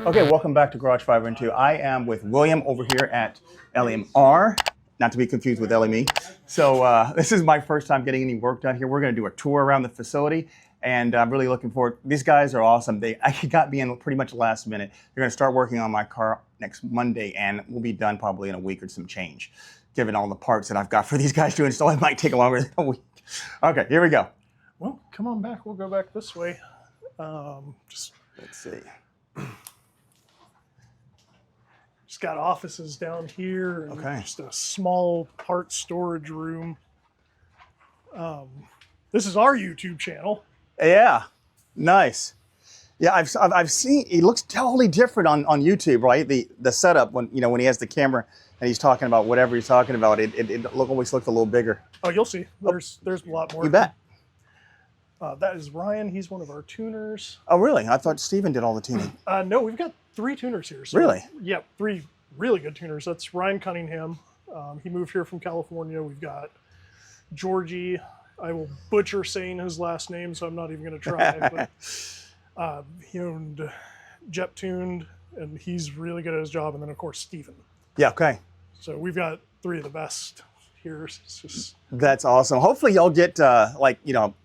Okay, welcome back to Garage 512. I am with William over here at LMR, not to be confused with LME. So this is my first time getting any work done here. We're going to do a tour around the facility, and I'm really looking forward. These guys are awesome. They actually got me in pretty much last minute. They're going to start working on my car next Monday, and we'll be done probably in a week or some change. Given all the parts that I've got for these guys to install, it might take longer than a week. Okay, here we go. Well, come on back. We'll go back this way. Let's see. Just got offices down here. And okay. Just a small part storage room. This is our YouTube channel. Yeah, nice. Yeah, I've seen. It looks totally different on YouTube, right? The setup when when he has the camera and he's talking about whatever he's talking about, it always looks a little bigger. Oh, you'll see. There's a lot more. You bet. That is Ryan. He's one of our tuners. Oh, really? I thought Steven did all the tuning. No, we've got 3 tuners here. So, really? Yeah, 3 really good tuners. That's Ryan Cunningham. He moved here from California. We've got Georgie. I will butcher saying his last name, so I'm not even going to try. But he owned Jep Tuned, and he's really good at his job. And then, of course, Steven. Yeah, okay. So we've got 3 of the best here. It's just... That's awesome. Hopefully y'all get,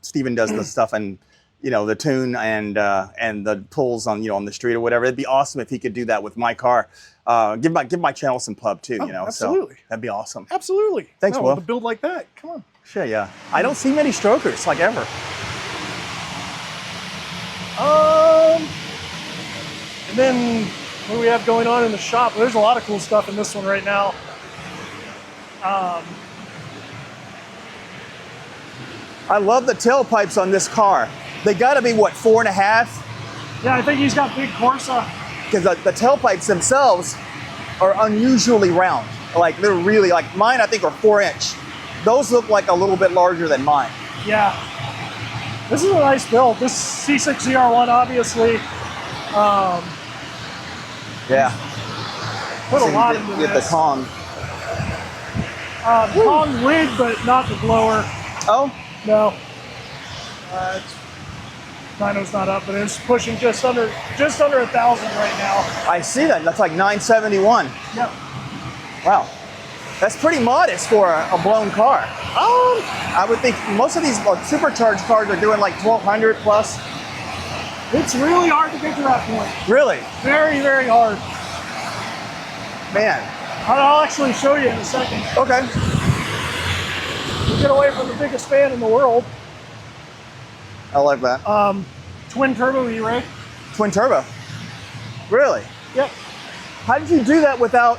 Steven does the stuff and, the tune and the pulls on, on the street or whatever. It'd be awesome if he could do that with my car. Give my channel some pub too, Absolutely. So that'd be awesome. Absolutely. Thanks, Will. With a build like that, come on. Sure, yeah. I don't see many strokers, like ever. And then what do we have going on in the shop? There's a lot of cool stuff in this one right now. I love the tailpipes on this car. They got to be, what, 4.5? Yeah, I think he's got big Corsa. Because the tailpipes themselves are unusually round. Like, they're really, like, mine I think are 4-inch. Those look like a little bit larger than mine. Yeah. This is a nice build. This C6 ZR1, obviously. Yeah. Put a lot into this. Get the Kong. Kong lid, but not the blower. Oh? No. Dyno's not up, but it's pushing just under 1,000 right now. I see that. That's like 971. Yep. Wow. That's pretty modest for a blown car. I would think most of these supercharged cars are doing like 1,200 plus. It's really hard to get to that point. Really? Very, very hard. Man. I'll actually show you in a second. Okay. We'll get away from the biggest fan in the world. I like that. Twin turbo E-Ray. Twin turbo? Really? Yep. How did you do that without,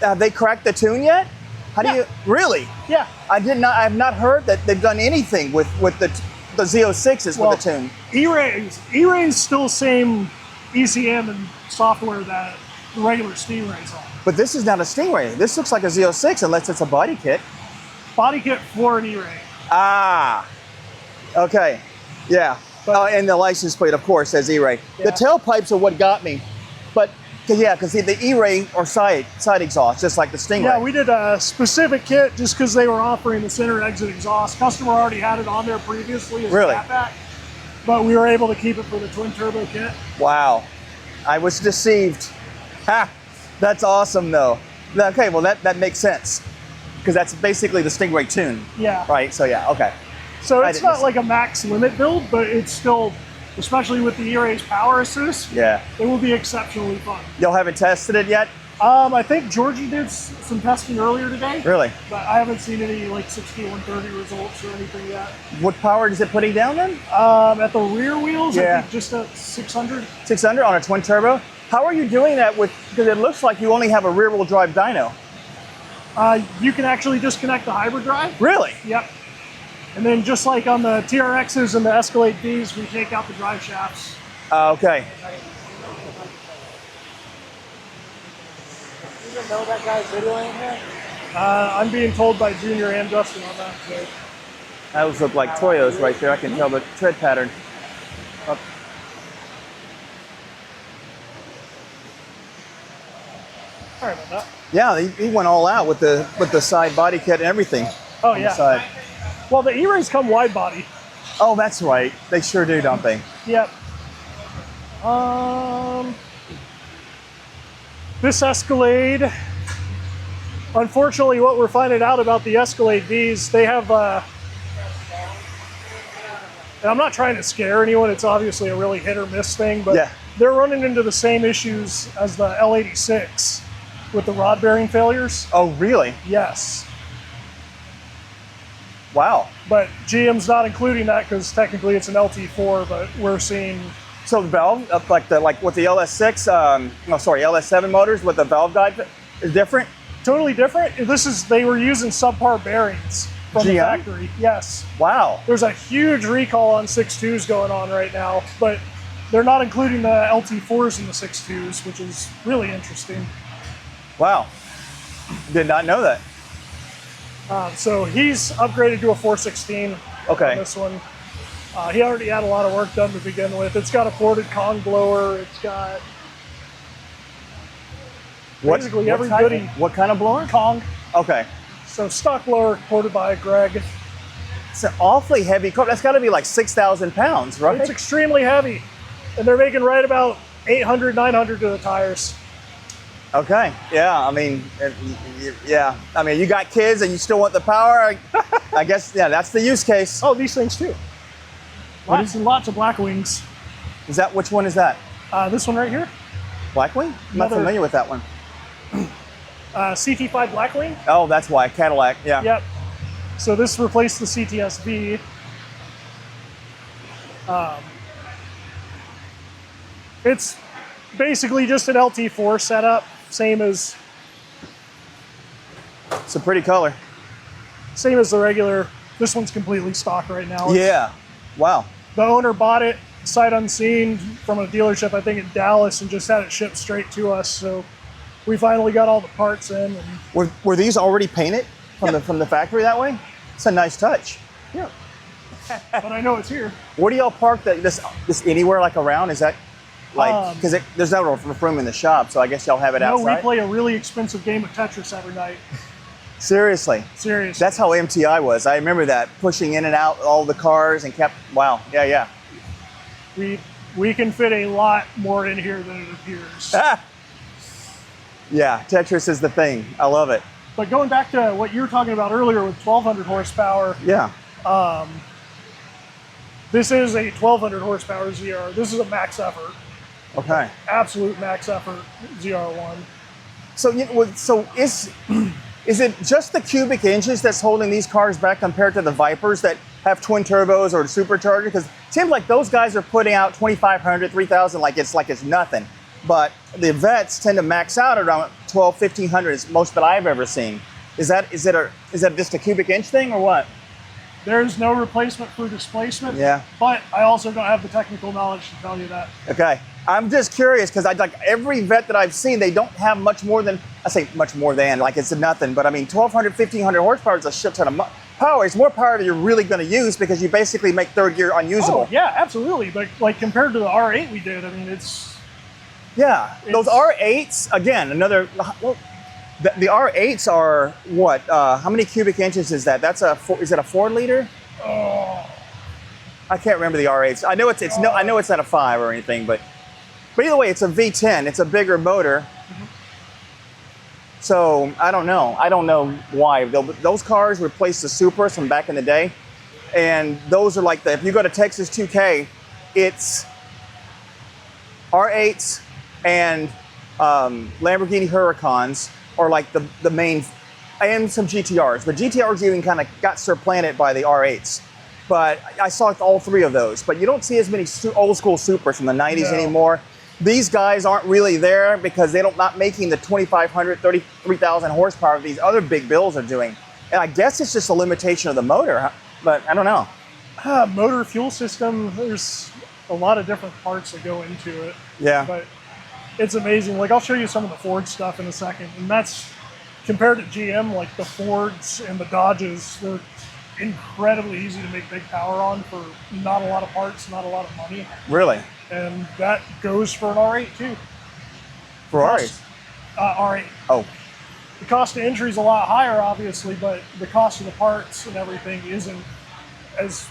have they cracked the tune yet? How do you, really? Yeah. I have not heard that they've done anything with the Z06s with the tune. E-Ray's still same ECM and software that the regular Stingray's on. But this is not a Stingray. This looks like a Z06 unless it's a body kit. Body kit for an E-Ray. Ah, okay, yeah. And the license plate, of course, says E-Ray. Yeah. The tailpipes are what got me, because the E-Ray or side exhaust, just like the Stingray. Yeah, we did a specific kit just because they were offering the center exit exhaust. Customer already had it on there previously as a catback, but we were able to keep it for the twin turbo kit. Wow, I was deceived. Ha, that's awesome though. Okay, well that makes sense. Because that's basically the Stingray tune. Yeah. Right, so yeah, okay. So it's not like a max limit build, but it's still, especially with the E-Ray's power assist, it will be exceptionally fun. Y'all haven't tested it yet? I think Georgie did some testing earlier today. Really? But I haven't seen any like 60, 130 results or anything yet. What power is it putting down then? At the rear wheels, I think just at 600. 600 on a twin turbo? How are you doing that because it looks like you only have a rear wheel drive dyno. You can actually disconnect the hybrid drive. Really? Yep. And then just like on the TRXs and the Escalade Ds, we take out the drive shafts. Okay. You even know that guy's videoing here? I'm being told by Junior and Justin on that. So. Those look like Toyos right there. I can tell the tread pattern. Sorry about that. Yeah, he went all out with the side body kit and everything. Oh yeah. Side. Well, the E-Rays come wide body. Oh, that's right. They sure do, don't they? Yep. This Escalade, unfortunately, what we're finding out about the Escalade Vs, they have, and I'm not trying to scare anyone, it's obviously a really hit or miss thing, but Yeah. they're running into the same issues as the L86 with the rod bearing failures. Oh, really? Yes. Wow. But GM's not including that because technically it's an LT4, but we're seeing. So the valve, like with the LS6, LS7 motors with the valve guide is different? Totally different. They were using subpar bearings from the GM? factory. Yes. Wow. There's a huge recall on 6.2s going on right now, but they're not including the LT4s in the 6.2s, which is really interesting. Wow. Did not know that. So he's upgraded to a 416 Okay. on this one. He already had a lot of work done to begin with. It's got a ported Kong blower. It's got basically every goodie. What kind of blower? Kong. Okay. So stock blower ported by Greg. It's an awfully heavy car. That's got to be like 6,000 pounds, right? It's extremely heavy. And they're making right about 800, 900 to the tires. Okay. Yeah. I mean, yeah. I mean, you got kids and you still want the power. I guess, yeah, that's the use case. Oh, these things too. Lots and lots of black wings. Which one is that? This one right here, Blackwing? I'm not familiar with that one. CT5 Blackwing. Oh, that's why. Cadillac. Yeah. Yep. So this replaced the CTSV. It's basically just an LT4 setup, same as It's a pretty color. the regular. This one's completely stock right now. Yeah. Wow. The owner bought it sight unseen from a dealership, I think in Dallas, and just had it shipped straight to us. So we finally got all the parts in. And Were these already painted from the factory that way? It's a nice touch. yeah. But I know it's here. Where do y'all park this anywhere like around? Is that like because there's no room in the shop, so I guess y'all have it No, outside. we play a really expensive game of Tetris every night. Seriously. Seriously. That's how MTI was. I remember that, pushing in and out all the cars and kept. Wow. Yeah. We can fit a lot more in here than it appears. Yeah, Tetris is the thing. I love it. But going back to what you were talking about earlier with 1,200 horsepower, Yeah. this is a 1,200 horsepower ZR. This is a max effort, Okay. absolute max effort ZR1. So is it just the cubic inches that's holding these cars back compared to the Vipers that have twin turbos or supercharger? Because it seems like those guys are putting out 2,500, 3,000 like it's nothing. But the Vets tend to max out around 1,200, 1,500 is most that I've ever seen. Is that just a cubic inch thing or what? There's no replacement for displacement. Yeah. But I also don't have the technical knowledge to tell you that. Okay. I'm just curious because every vet that I've seen, they don't have much more than, I say much more than, like it's nothing, but I mean 1,200, 1,500 horsepower is a shit ton of power. It's more power that you're really going to use because you basically make third gear unusable. Oh, yeah, absolutely. But like compared to the R8 we did, I mean, Yeah, those R8s, again, the R8s are what? How many cubic inches is that? Is it a 4 liter? oh, I can't remember the R8s. I know I know it's not a 5 or anything, but either way, it's a V10. It's a bigger motor. So I don't know. I don't know why. Those cars replaced the Supras from back in the day, and those are like if you go to Texas 2K, it's R8s and Lamborghini Huracans are like the main, and some GTRs. But GTRs even kind of got supplanted by the R8s. But I saw all 3 of those. But you don't see as many old school Supras from the 90s anymore. These guys aren't really there because they're not making the 2,500, 33,000 horsepower these other big bills are doing. And I guess it's just a limitation of the motor, but I don't know. motor fuel system, there's a lot of different parts that go into it. Yeah. But it's amazing. Like I'll show you some of the Ford stuff in a second. And that's compared to GM, like the Fords and the Dodges, they're incredibly easy to make big power on for not a lot of parts, not a lot of money. Really? And that goes for an R8 too. Ferraris? R8. Oh. The cost of entry is a lot higher, obviously, but the cost of the parts and everything isn't as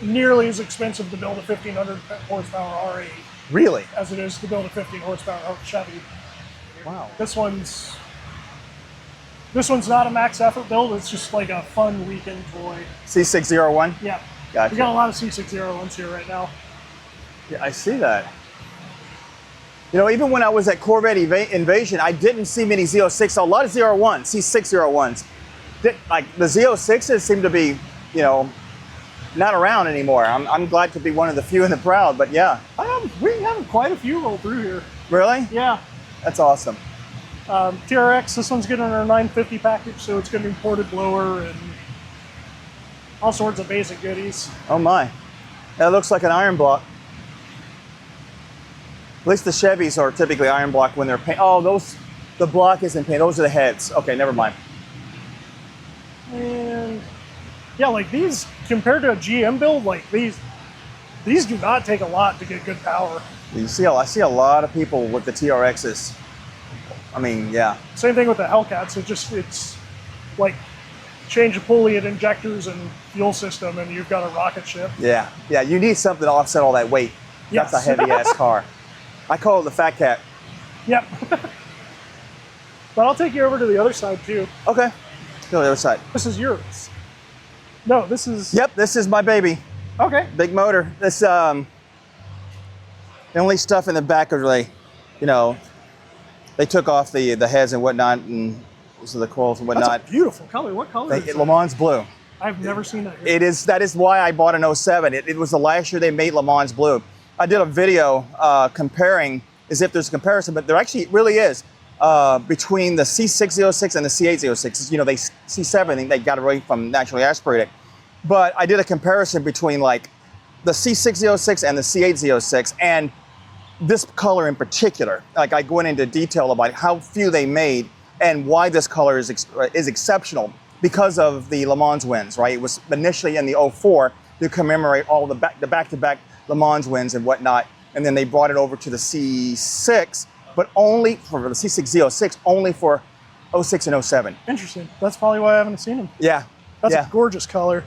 nearly as expensive to build a 1,500 horsepower R8. Really? as it is to build a 15 horsepower Chevy. Wow. This one's not a max effort build. It's just like a fun weekend toy. C601? Yeah. Gotcha. We got a lot of C601s here right now. Yeah, I see that. You know, even when I was at Corvette Invasion, I didn't see many Z06, a lot of Z01s, C601s. Like the Z06s seem to be, you know, not around anymore. I'm glad to be one of the few and the proud, but yeah. We have quite a few roll through here. Really? Yeah. That's awesome. TRX, this one's getting our 950 package, so it's going to be ported blower and all sorts of basic goodies. Oh my. That looks like an iron block. At least the Chevys are typically iron block when they're painted. Oh, the block isn't painted. Those are the heads. Okay, never mind. And yeah, like these, compared to a GM build, like these do not take a lot to get good power. I see a lot of people with the TRXs. I mean, yeah. Same thing with the Hellcats. It's like change a pulley and injectors and fuel system, and you've got a rocket ship. Yeah, yeah. You need something to offset all that weight. Yes. That's a heavy ass car. I call it the Fat Cat. Yep. But I'll take you over to the other side too. Okay. Go to the other side. This is yours. No, this is. Yep, this is my baby. Okay. Big motor. This the only stuff in the back is really, you know, they took off the heads and whatnot, and so the coils and whatnot. That's a beautiful color. What color is Le it? Mans blue. I've never seen that here. That is why I bought an 07. It was the last year they made Le Mans blue. I did a video comparing, as if there's a comparison, but there actually really is between the C606 and the C806. You know, C7, they got away from naturally aspirated. But I did a comparison between like the C606 and the C806, and this color in particular. Like I went into detail about how few they made and why this color is exceptional because of the Le Mans wins, right? It was initially in the 04 to commemorate all the back-to-back Le Mans wins and whatnot, and then they brought it over to the C6, but only for the C6 only for 06 and 07. Interesting. That's probably why I haven't seen them. Yeah. That's yeah. a gorgeous color.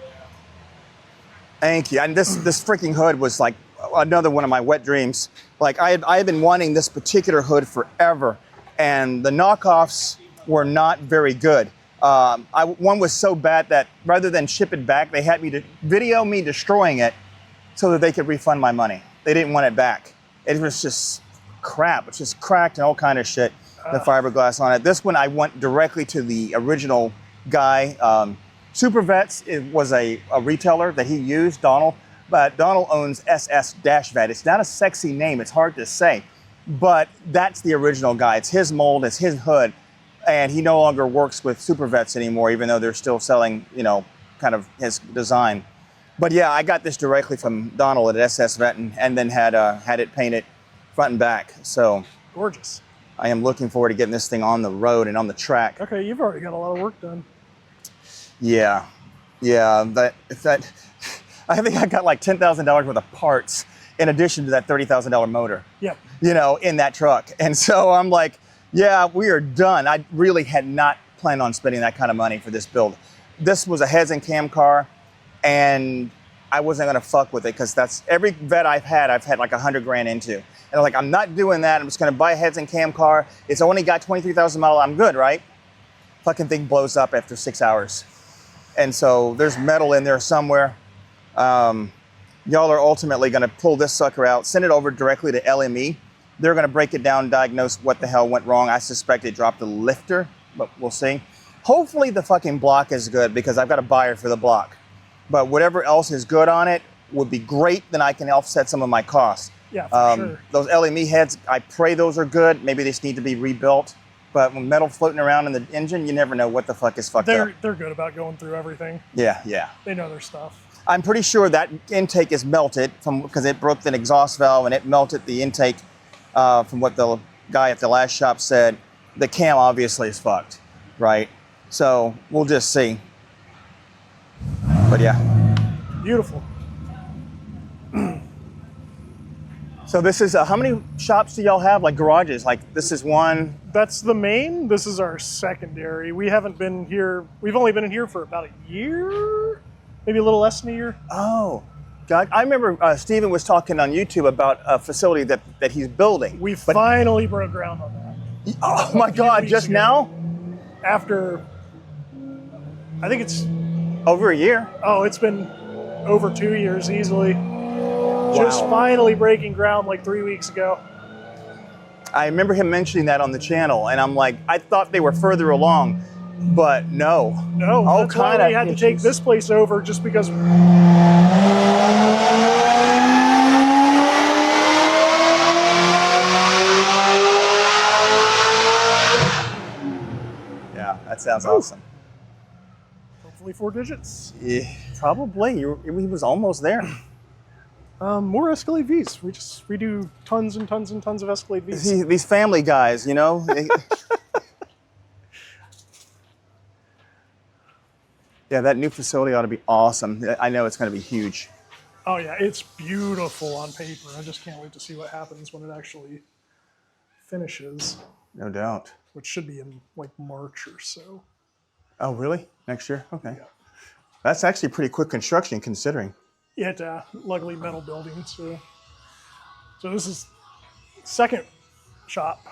Thank you. And this freaking hood was like another one of my wet dreams. Like I had been wanting this particular hood forever, and the knockoffs were not very good. One was so bad that rather than ship it back, they had me to video me destroying it so that they could refund my money. They didn't want it back. It was just crap. It's just cracked and all kind of shit, the fiberglass on it. This one I went directly to the original guy. Super Vets was a retailer that he used, Donald, but Donald owns SS-Vet. It's not a sexy name, it's hard to say, but that's the original guy. It's his mold, it's his hood, and he no longer works with Super Vets anymore, even though they're still selling, you know, kind of his design. But yeah, I got this directly from Donald at SS-Vet and then had it painted front and back. So Gorgeous. I am looking forward to getting this thing on the road and on the track. Okay, you've already got a lot of work done. Yeah, I think I got like $10,000 worth of parts in addition to that $30,000 motor. Yep. You know, in that truck. And so I'm like, yeah, we are done. I really had not planned on spending that kind of money for this build. This was a heads and cam car, and I wasn't gonna fuck with it because that's every vet I've had like 100 grand into. And I'm like, I'm not doing that. I'm just gonna buy a heads and cam car. It's only got 23,000 miles. I'm good, right? Fucking thing blows up after 6 hours. And so there's metal in there somewhere. Y'all are ultimately gonna pull this sucker out, send it over directly to LME. They're gonna break it down, diagnose what the hell went wrong. I suspect it dropped the lifter, but we'll see. Hopefully the fucking block is good because I've got a buyer for the block. But whatever else is good on it would be great, then I can offset some of my costs. Yeah, for sure. Those LME heads, I pray those are good. Maybe they just need to be rebuilt. But when metal floating around in the engine, you never know what the fuck is fucked up. They're good about going through everything. Yeah. They know their stuff. I'm pretty sure that intake is melted because it broke the exhaust valve and it melted the intake from what the guy at the last shop said. The cam obviously is fucked, right? So we'll just see. But yeah. Beautiful. So this is, how many shops do y'all have, like garages? Like this is one? That's the main. This is our secondary. We haven't been here. We've only been in here for about a year, maybe a little less than a year. Oh, God, I remember Steven was talking on YouTube about a facility that he's building. We finally broke ground on that. Oh my God, just ago. now? After, I think it's, Over a year. oh, it's been over 2 years easily. Just finally breaking ground like 3 weeks ago. I remember him mentioning that on the channel, and I'm like, I thought they were further along, but no. No, All that's why we had to take this place over just because. Yeah, that sounds awesome. Hopefully 4 digits. Yeah, probably. He was almost there. More Escalade Vs. We do tons and tons and tons of Escalade Vs. These family guys, you know. Yeah, that new facility ought to be awesome. I know it's going to be huge. Oh yeah, it's beautiful on paper. I just can't wait to see what happens when it actually finishes. No doubt. Which should be in like March or so. Oh, really? Next year? Okay. Yeah. That's actually pretty quick construction considering. Yeah, luckily metal building. So this is second shop.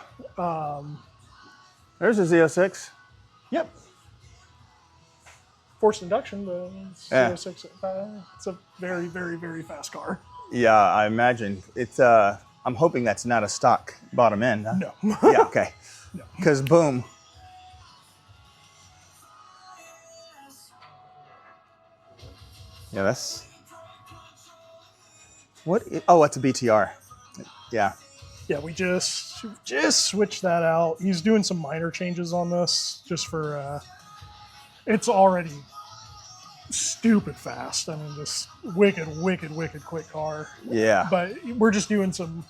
There's a Z06. Yep. Forced induction, but it's Yeah. 06. It's a very, very, very fast car. Yeah, I imagine. It's I'm hoping that's not a stock bottom end. Huh? No. Yeah, okay. No. Because boom. Yeah, that's... What? Oh, it's a BTR. Yeah. Yeah, we just switched that out. He's doing some minor changes on this just for, it's already stupid fast. I mean, just wicked quick car. Yeah. But we're just doing some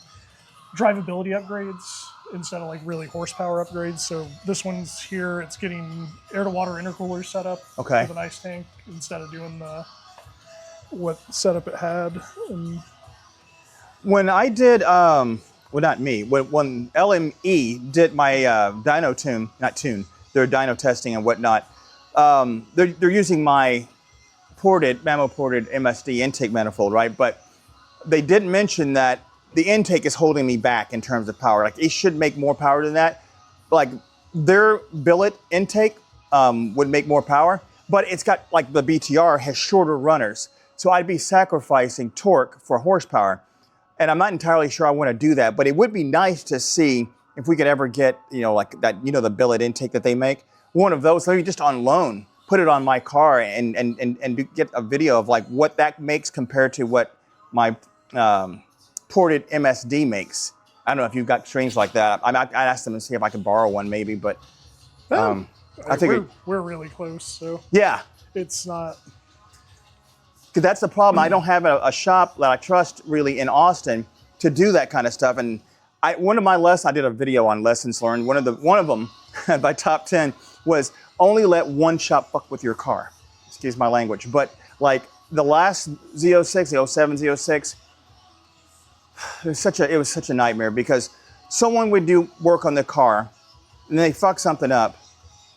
drivability upgrades instead of like really horsepower upgrades. So this one's here, it's getting air to water intercooler set up Okay. with an ice tank instead of doing what setup it had. And When I did, well, not me, when LME did my dyno tune, not tune, their dyno testing and whatnot, they're using my mammo-ported MSD intake manifold, right? But they didn't mention that the intake is holding me back in terms of power. Like, it should make more power than that. Like, their billet intake would make more power, but it's got, like, the BTR has shorter runners. So I'd be sacrificing torque for horsepower. And I'm not entirely sure I want to do that, but it would be nice to see if we could ever get, you know, like that, you know, the billet intake that they make, one of those, maybe just on loan, put it on my car and get a video of like what that makes compared to what my ported MSD makes. I don't know if you've got strings like that. I'd ask them to see if I could borrow one maybe, but I think we're really close, so yeah, it's not. Because that's the problem. I don't have a shop that I trust really in Austin to do that kind of stuff. And one of my lessons, I did a video on lessons learned. One of them, by top 10, was only let one shop fuck with your car. Excuse my language. But like the last Z06, the 07 Z06, it was such a nightmare because someone would do work on the car and they fuck something up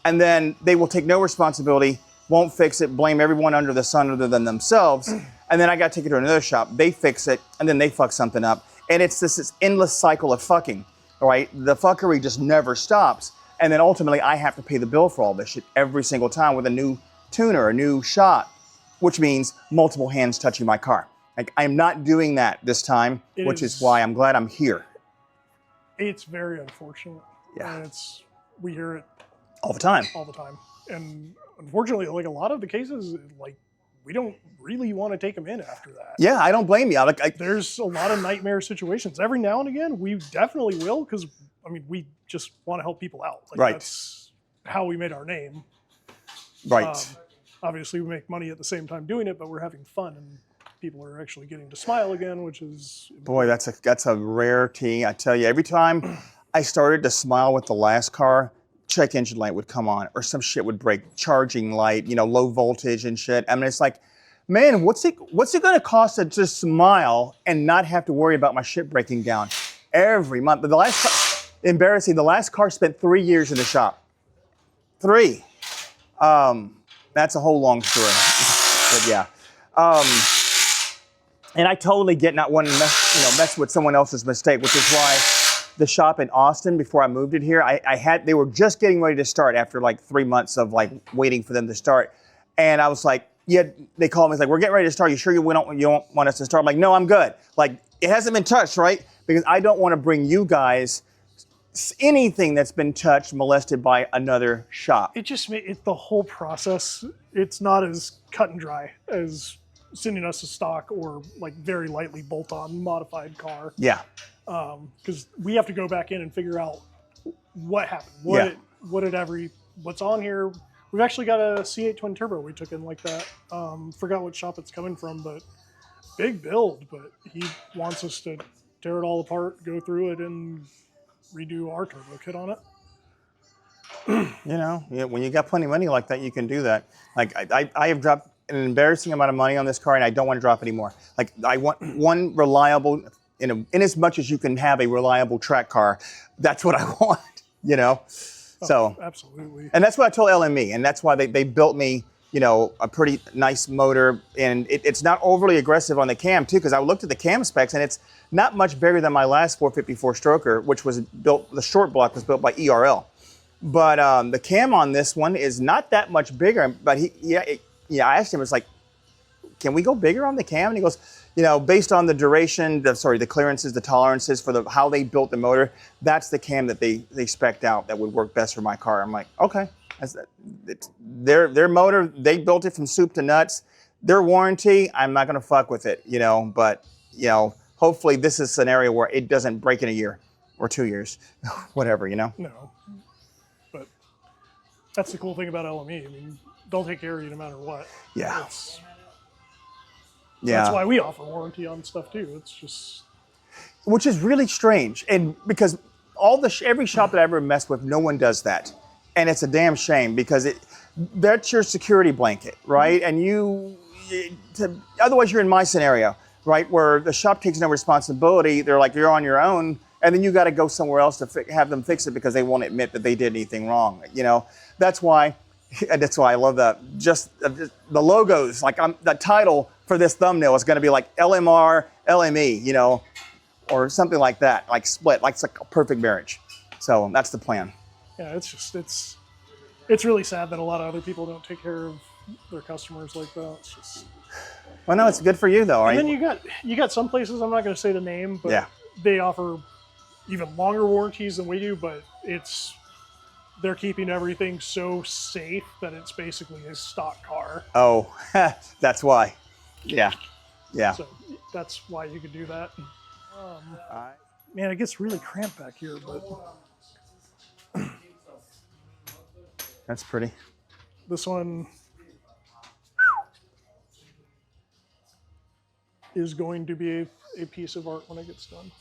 and then they will take no responsibility, won't fix it, blame everyone under the sun other than themselves, and then I got to take it to another shop. They fix it, and then they fuck something up. And it's this endless cycle of fucking, all right? The fuckery just never stops. And then ultimately, I have to pay the bill for all this shit every single time with a new tuner, a new shot, which means multiple hands touching my car. Like, I'm not doing that this time, which is why I'm glad I'm here. It's very unfortunate. Yeah. And we hear it all the time. All the time. And unfortunately, like a lot of the cases, like we don't really want to take them in after that. Yeah, I don't blame you. There's a lot of nightmare situations. Every now and again, we definitely will, because I mean, we just want to help people out. Like, right. That's how we made our name. Right. Obviously, we make money at the same time doing it, but we're having fun, and people are actually getting to smile again, which is boy, that's a rarity. I tell you, every time I started to smile with the last car, check engine light would come on or some shit would break, charging light, you know, low voltage and shit. I mean, it's like, man, what's it going to cost to just smile and not have to worry about my shit breaking down every month? But the last car spent 3 years in the shop. 3. That's a whole long story. But yeah. And I totally get not wanting to mess with someone else's mistake, which is why the shop in Austin, before I moved it here, they were just getting ready to start after like 3 months of like waiting for them to start. And I was like, yeah, they called me, it's like, we're getting ready to start. You sure you don't want us to start? I'm like, no, I'm good. Like, it hasn't been touched, right? Because I don't want to bring you guys anything that's been touched, molested by another shop. It just the whole process, it's not as cut and dry as sending us a stock or like very lightly bolt-on modified car. Yeah. Because we have to go back in and figure out what happened. What's on here. We've actually got a C8 twin turbo we took in like that. Forgot what shop it's coming from, but big build. But he wants us to tear it all apart, go through it, and redo our turbo kit on it. When you got plenty of money like that, you can do that. Like I have dropped an embarrassing amount of money on this car, and I don't want to drop any more. Like I want one reliable, in as much as you can have a reliable track car, that's what I want. So absolutely. And that's what I told LME, and that's why they built me, a pretty nice motor, and it's not overly aggressive on the cam too, because I looked at the cam specs, and it's not much bigger than my last 454 stroker, which was built. The short block was built by ERL, but the cam on this one is not that much bigger. But I asked him, it's like, can we go bigger on the cam? And he goes, based on the duration, the clearances, the tolerances for how they built the motor, that's the cam that they spec'd out that would work best for my car. I'm like, okay, their motor, they built it from soup to nuts. Their warranty, I'm not gonna fuck with it, but hopefully this is a scenario where it doesn't break in a year or 2 years, whatever, No, but that's the cool thing about LME. I mean, they'll take care of you no matter what. Yeah. That's why we offer warranty on stuff too. It's just, which is really strange, and because every shop that I ever messed with, no one does that, and it's a damn shame because that's your security blanket, right? And otherwise you're in my scenario, right, where the shop takes no responsibility. They're like, you're on your own, and then you got to go somewhere else to have them fix it because they won't admit that they did anything wrong. That's why I love that. Just the logos, like the title for this thumbnail is going to be like LMR, LME, or something like that, like split, like it's like a perfect marriage. So that's the plan. Yeah, it's really sad that a lot of other people don't take care of their customers like that. It's just. Well, no, it's good for you though. And then you got some places, I'm not going to say the name, but they offer even longer warranties than we do, but they're keeping everything so safe that it's basically a stock car. Oh, that's why. Yeah. So that's why you could do that. Man, it gets really cramped back here, but that's pretty. This one is going to be a piece of art when it gets done.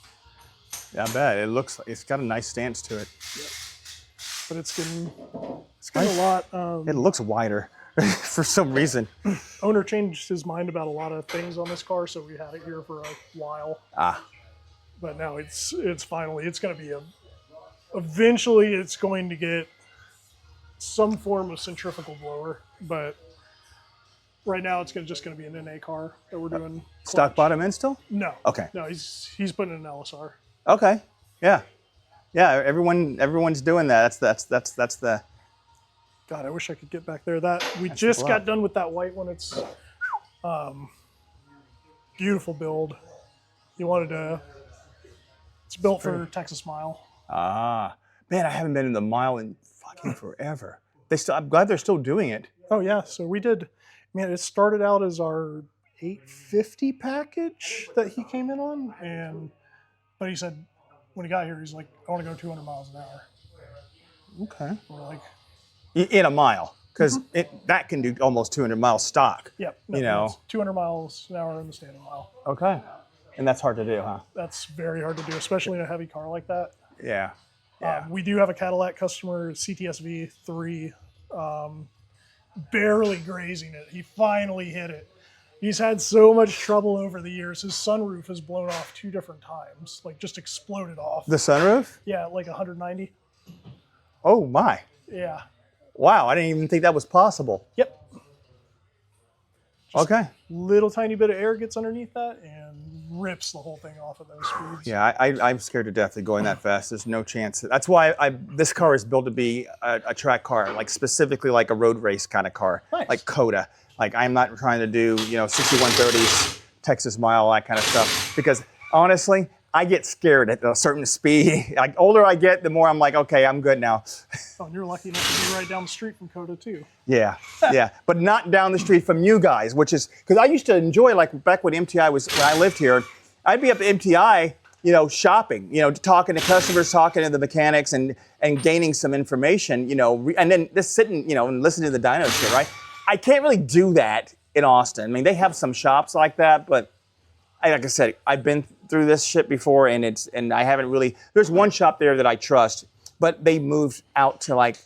Yeah, I bet. It's got a nice stance to it. Yeah. But it's getting a lot. It looks wider for some reason. Owner changed his mind about a lot of things on this car, so we had it here for a while. But now it's finally, it's going to be eventually it's going to get some form of centrifugal blower, but right now it's just going to be an NA car that we're doing. Stock bottom end still? No. Okay. No, he's putting in an LSR. Okay. Yeah. Yeah. Everyone's doing that. That's the. God, I wish I could get back there. We just got done with that white one. It's beautiful build. It's built for Texas Mile. Man, I haven't been in the mile in fucking forever. I'm glad they're still doing it. Oh yeah, so we did. Man, it started out as our 850 package that he came in on, but he said when he got here, he's like, I want to go 200 miles an hour. Okay. We're like, in a mile, because that can do almost 200 miles stock. Yep. It's 200 miles an hour in the standard mile. Okay. And that's hard to do, huh? That's very hard to do, especially in a heavy car like that. Yeah. Yeah. We do have a Cadillac customer, CTSV 3, barely grazing it. He finally hit it. He's had so much trouble over the years. His sunroof has blown off 2 different times, like just exploded off. The sunroof? Yeah, like 190. Oh my. Yeah. Wow, I didn't even think that was possible. Yep. Okay. Little tiny bit of air gets underneath that and rips the whole thing off of those speeds. Yeah, I'm scared to death of going that fast. There's no chance. That's why this car is built to be a track car, like specifically like a road race kind of car, Nice. like Coda. Like I'm not trying to do 6130s, Texas mile, that kind of stuff. Because honestly, I get scared at a certain speed. Like older I get, the more I'm like, okay, I'm good now. Oh, and you're lucky enough to be right down the street from Coda too. Yeah, yeah, but not down the street from you guys, which is because I used to enjoy, like back when MTI was, when I lived here, I'd be up at MTI, shopping, talking to customers, talking to the mechanics, and gaining some information, and then just sitting, and listening to the dyno shit, right? I can't really do that in Austin. I mean, they have some shops like that, but like I said, I've been through this shit before, and I haven't really. There's one shop there that I trust, but they moved out to like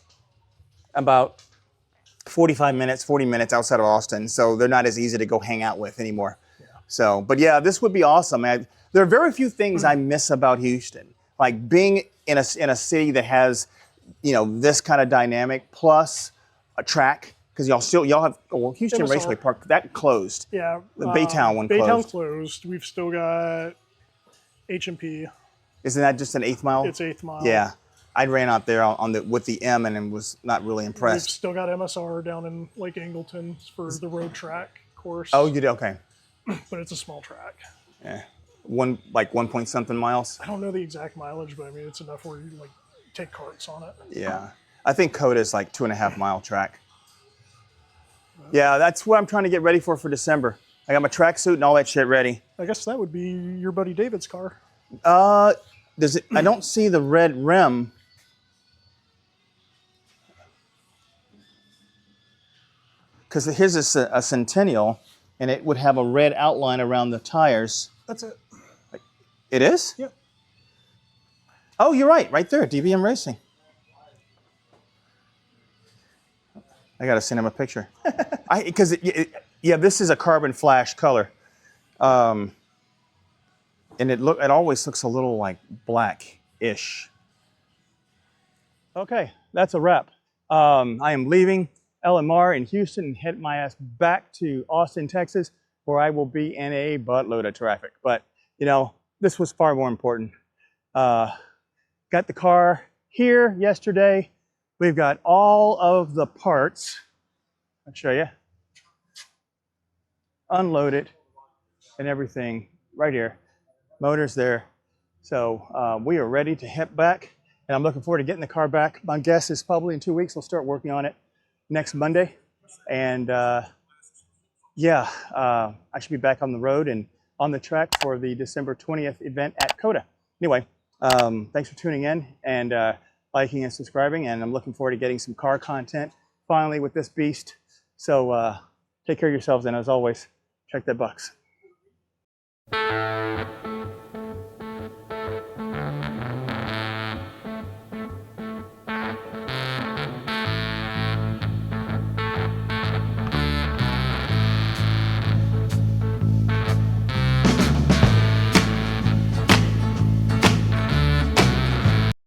about 40 minutes outside of Austin, so they're not as easy to go hang out with anymore. Yeah. So, but yeah, this would be awesome. There are very few things I miss about Houston, like being in a city that has, this kind of dynamic plus a track. Because y'all have Houston MSR. Raceway Park that closed. Yeah, The Baytown one Baytown closed. closed. We've still got H&P. Isn't that just an 8th mile? It's 8th mile. Yeah, I ran out there with the M and was not really We've impressed. still got MSR down in Lake Angleton for the road track course. Oh, you did, okay. But it's a small track. Yeah, 1 point something miles. I don't know the exact mileage, but I mean it's enough where you like take carts on it. Yeah, I think Coda is like 2.5 mile track. Yeah, that's what I'm trying to get ready for December. I got my tracksuit and all that shit ready. I guess that would be your buddy David's car. Does it? I don't see the red rim. Because his is a Centennial, and it would have a red outline around the tires. That's it. It is? Yep. Oh, you're right there, DBM Racing. I gotta send him a picture. This is a carbon flash color, and it always looks a little like black-ish. Okay, that's a wrap. I am leaving LMR in Houston and head my ass back to Austin, Texas, where I will be in a buttload of traffic. But this was far more important. Got the car here yesterday. We've got all of the parts. I'll show you. Unloaded and everything right here. Motor's there. So we are ready to head back. And I'm looking forward to getting the car back. My guess is probably in 2 weeks. I'll start working on it next Monday. And I should be back on the road and on the track for the December 20th event at Coda. Anyway, thanks for tuning in and liking and subscribing, and I'm looking forward to getting some car content finally with this beast. So take care of yourselves, and as always, check that box.